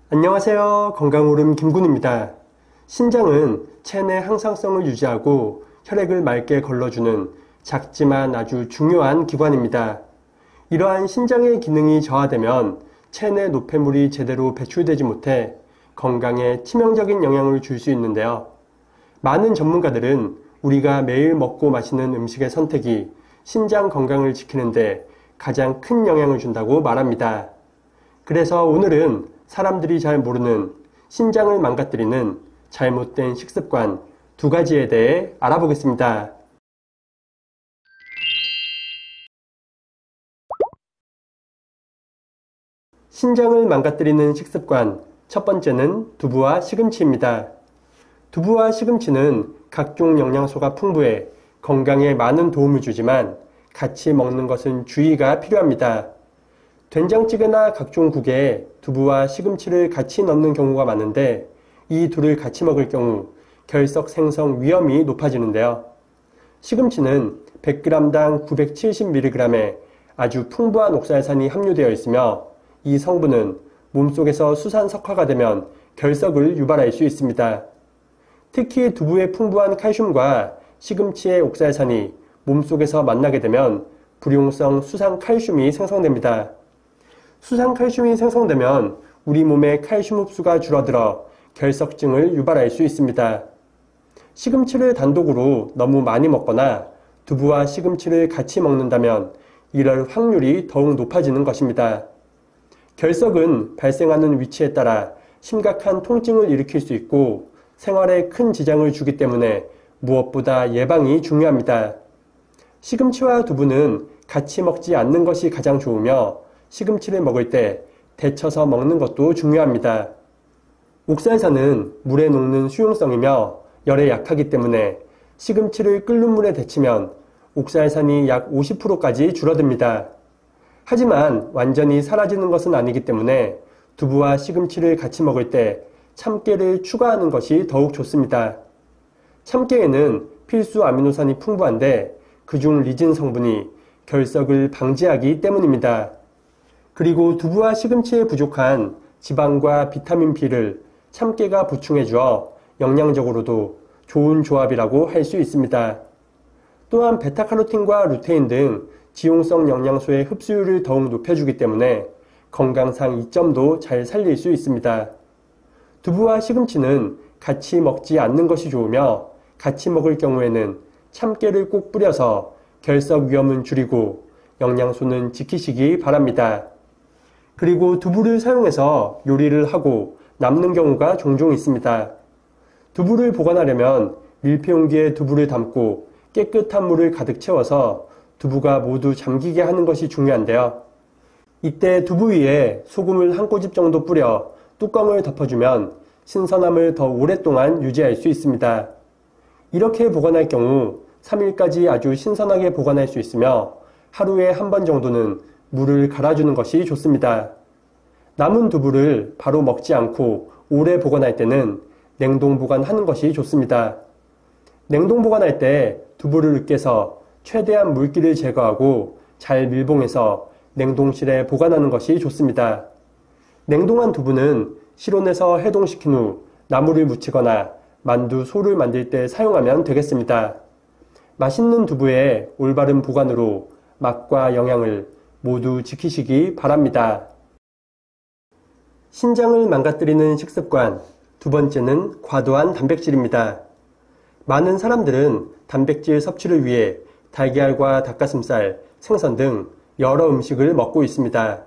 안녕하세요. 건강오름 김군입니다. 신장은 체내 항상성을 유지하고 혈액을 맑게 걸러주는 작지만 아주 중요한 기관입니다. 이러한 신장의 기능이 저하되면 체내 노폐물이 제대로 배출되지 못해 건강에 치명적인 영향을 줄 수 있는데요. 많은 전문가들은 우리가 매일 먹고 마시는 음식의 선택이 신장 건강을 지키는데 가장 큰 영향을 준다고 말합니다. 그래서 오늘은 사람들이 잘 모르는 신장을 망가뜨리는 잘못된 식습관 2가지에 대해 알아보겠습니다. 신장을 망가뜨리는 식습관 첫 번째는 두부와 시금치입니다. 두부와 시금치는 각종 영양소가 풍부해 건강에 많은 도움을 주지만 같이 먹는 것은 주의가 필요합니다. 된장찌개나 각종 국에 두부와 시금치를 같이 넣는 경우가 많은데 이 둘을 같이 먹을 경우 결석 생성 위험이 높아지는데요. 시금치는 100g당 970mg의 아주 풍부한 옥살산이 함유되어 있으며 이 성분은 몸속에서 수산석화가 되면 결석을 유발할 수 있습니다. 특히 두부의 풍부한 칼슘과 시금치의 옥살산이 몸속에서 만나게 되면 불용성 수산칼슘이 생성됩니다. 수산칼슘이 생성되면 우리 몸의 칼슘 흡수가 줄어들어 결석증을 유발할 수 있습니다. 시금치를 단독으로 너무 많이 먹거나 두부와 시금치를 같이 먹는다면 이럴 확률이 더욱 높아지는 것입니다. 결석은 발생하는 위치에 따라 심각한 통증을 일으킬 수 있고 생활에 큰 지장을 주기 때문에 무엇보다 예방이 중요합니다. 시금치와 두부는 같이 먹지 않는 것이 가장 좋으며 시금치를 먹을 때 데쳐서 먹는 것도 중요합니다. 옥살산은 물에 녹는 수용성이며 열에 약하기 때문에 시금치를 끓는 물에 데치면 옥살산이 약 50%까지 줄어듭니다. 하지만 완전히 사라지는 것은 아니기 때문에 두부와 시금치를 같이 먹을 때 참깨를 추가하는 것이 더욱 좋습니다. 참깨에는 필수 아미노산이 풍부한데 그중 리진 성분이 결석을 방지하기 때문입니다. 그리고 두부와 시금치에 부족한 지방과 비타민 B를 참깨가 보충해 주어 영양적으로도 좋은 조합이라고 할 수 있습니다. 또한 베타카로틴과 루테인 등 지용성 영양소의 흡수율을 더욱 높여주기 때문에 건강상 이점도 잘 살릴 수 있습니다. 두부와 시금치는 같이 먹지 않는 것이 좋으며 같이 먹을 경우에는 참깨를 꼭 뿌려서 결석 위험은 줄이고 영양소는 지키시기 바랍니다. 그리고 두부를 사용해서 요리를 하고 남는 경우가 종종 있습니다. 두부를 보관하려면 밀폐용기에 두부를 담고 깨끗한 물을 가득 채워서 두부가 모두 잠기게 하는 것이 중요한데요. 이때 두부 위에 소금을 한 꼬집 정도 뿌려 뚜껑을 덮어주면 신선함을 더 오랫동안 유지할 수 있습니다. 이렇게 보관할 경우 3일까지 아주 신선하게 보관할 수 있으며 하루에 한 번 정도는 물을 갈아주는 것이 좋습니다. 남은 두부를 바로 먹지 않고 오래 보관할 때는 냉동 보관하는 것이 좋습니다. 냉동 보관할 때 두부를 으깨서 최대한 물기를 제거하고 잘 밀봉해서 냉동실에 보관하는 것이 좋습니다. 냉동한 두부는 실온에서 해동시킨 후 나물을 무치거나 만두, 소를 만들 때 사용하면 되겠습니다. 맛있는 두부의 올바른 보관으로 맛과 영양을 모두 지키시기 바랍니다. 신장을 망가뜨리는 식습관 2번째는 과도한 단백질입니다. 많은 사람들은 단백질 섭취를 위해 달걀과 닭가슴살, 생선 등 여러 음식을 먹고 있습니다.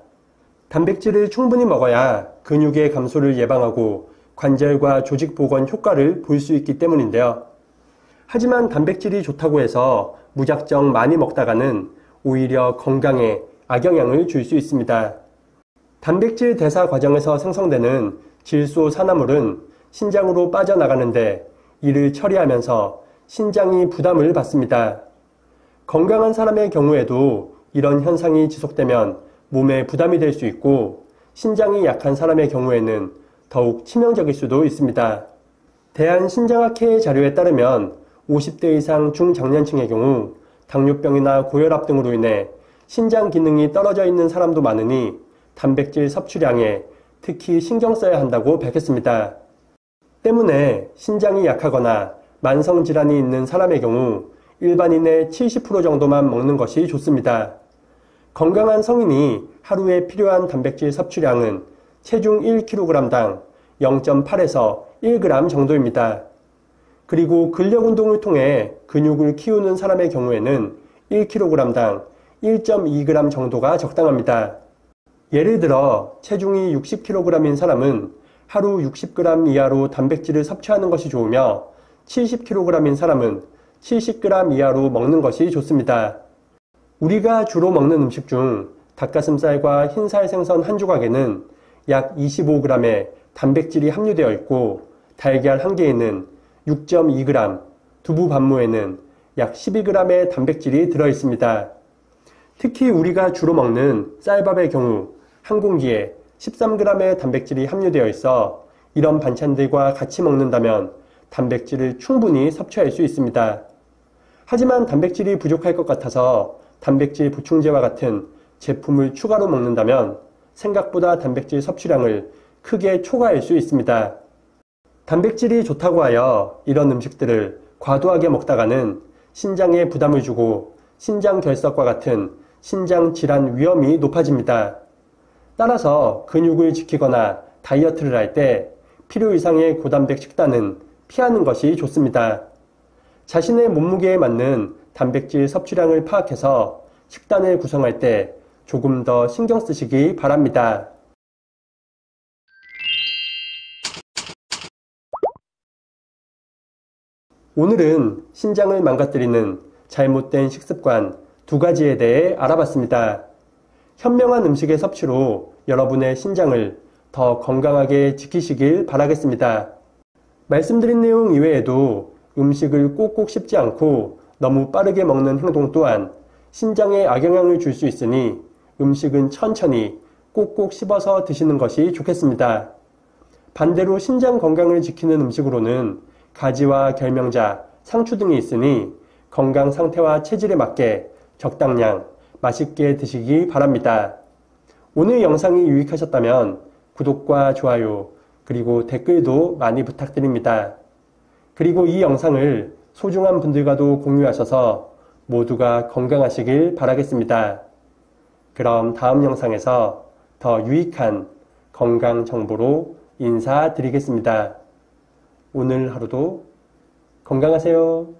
단백질을 충분히 먹어야 근육의 감소를 예방하고 관절과 조직 복원 효과를 볼 수 있기 때문인데요. 하지만 단백질이 좋다고 해서 무작정 많이 먹다가는 오히려 건강에 악영향을 줄 수 있습니다. 단백질 대사 과정에서 생성되는 질소산화물은 신장으로 빠져나가는데 이를 처리하면서 신장이 부담을 받습니다. 건강한 사람의 경우에도 이런 현상이 지속되면 몸에 부담이 될 수 있고 신장이 약한 사람의 경우에는 더욱 치명적일 수도 있습니다. 대한신장학회 자료에 따르면 50대 이상 중장년층의 경우 당뇨병이나 고혈압 등으로 인해 신장 기능이 떨어져 있는 사람도 많으니 단백질 섭취량에 특히 신경 써야 한다고 밝혔습니다. 때문에 신장이 약하거나 만성질환이 있는 사람의 경우 일반인의 70% 정도만 먹는 것이 좋습니다. 건강한 성인이 하루에 필요한 단백질 섭취량은 체중 1kg당 0.8에서 1g 정도입니다. 그리고 근력 운동을 통해 근육을 키우는 사람의 경우에는 1kg당 1.2g 정도가 적당합니다. 예를 들어 체중이 60kg인 사람은 하루 60g 이하로 단백질을 섭취하는 것이 좋으며 70kg인 사람은 70g 이하로 먹는 것이 좋습니다. 우리가 주로 먹는 음식 중 닭가슴살과 흰살 생선 한 조각에는 약 25g의 단백질이 함유되어 있고 달걀 한 개에는 6.2g, 두부 반무에는 약 12g의 단백질이 들어 있습니다. 특히 우리가 주로 먹는 쌀밥의 경우 한 공기에 13g의 단백질이 함유되어 있어 이런 반찬들과 같이 먹는다면 단백질을 충분히 섭취할 수 있습니다. 하지만 단백질이 부족할 것 같아서 단백질 보충제와 같은 제품을 추가로 먹는다면 생각보다 단백질 섭취량을 크게 초과할 수 있습니다. 단백질이 좋다고 하여 이런 음식들을 과도하게 먹다가는 신장에 부담을 주고 신장 결석과 같은 신장 질환 위험이 높아집니다. 따라서 근육을 지키거나 다이어트를 할 때 필요 이상의 고단백 식단은 피하는 것이 좋습니다. 자신의 몸무게에 맞는 단백질 섭취량을 파악해서 식단을 구성할 때 조금 더 신경 쓰시기 바랍니다. 오늘은 신장을 망가뜨리는 잘못된 식습관 2가지에 대해 알아봤습니다. 현명한 음식의 섭취로 여러분의 신장을 더 건강하게 지키시길 바라겠습니다. 말씀드린 내용 이외에도 음식을 꼭꼭 씹지 않고 너무 빠르게 먹는 행동 또한 신장에 악영향을 줄 수 있으니 음식은 천천히 꼭꼭 씹어서 드시는 것이 좋겠습니다. 반대로 신장 건강을 지키는 음식으로는 가지와 결명자, 상추 등이 있으니 건강 상태와 체질에 맞게 적당량 맛있게 드시기 바랍니다. 오늘 영상이 유익하셨다면 구독과 좋아요 그리고 댓글도 많이 부탁드립니다. 그리고 이 영상을 소중한 분들과도 공유하셔서 모두가 건강하시길 바라겠습니다. 그럼 다음 영상에서 더 유익한 건강 정보로 인사드리겠습니다. 오늘 하루도 건강하세요.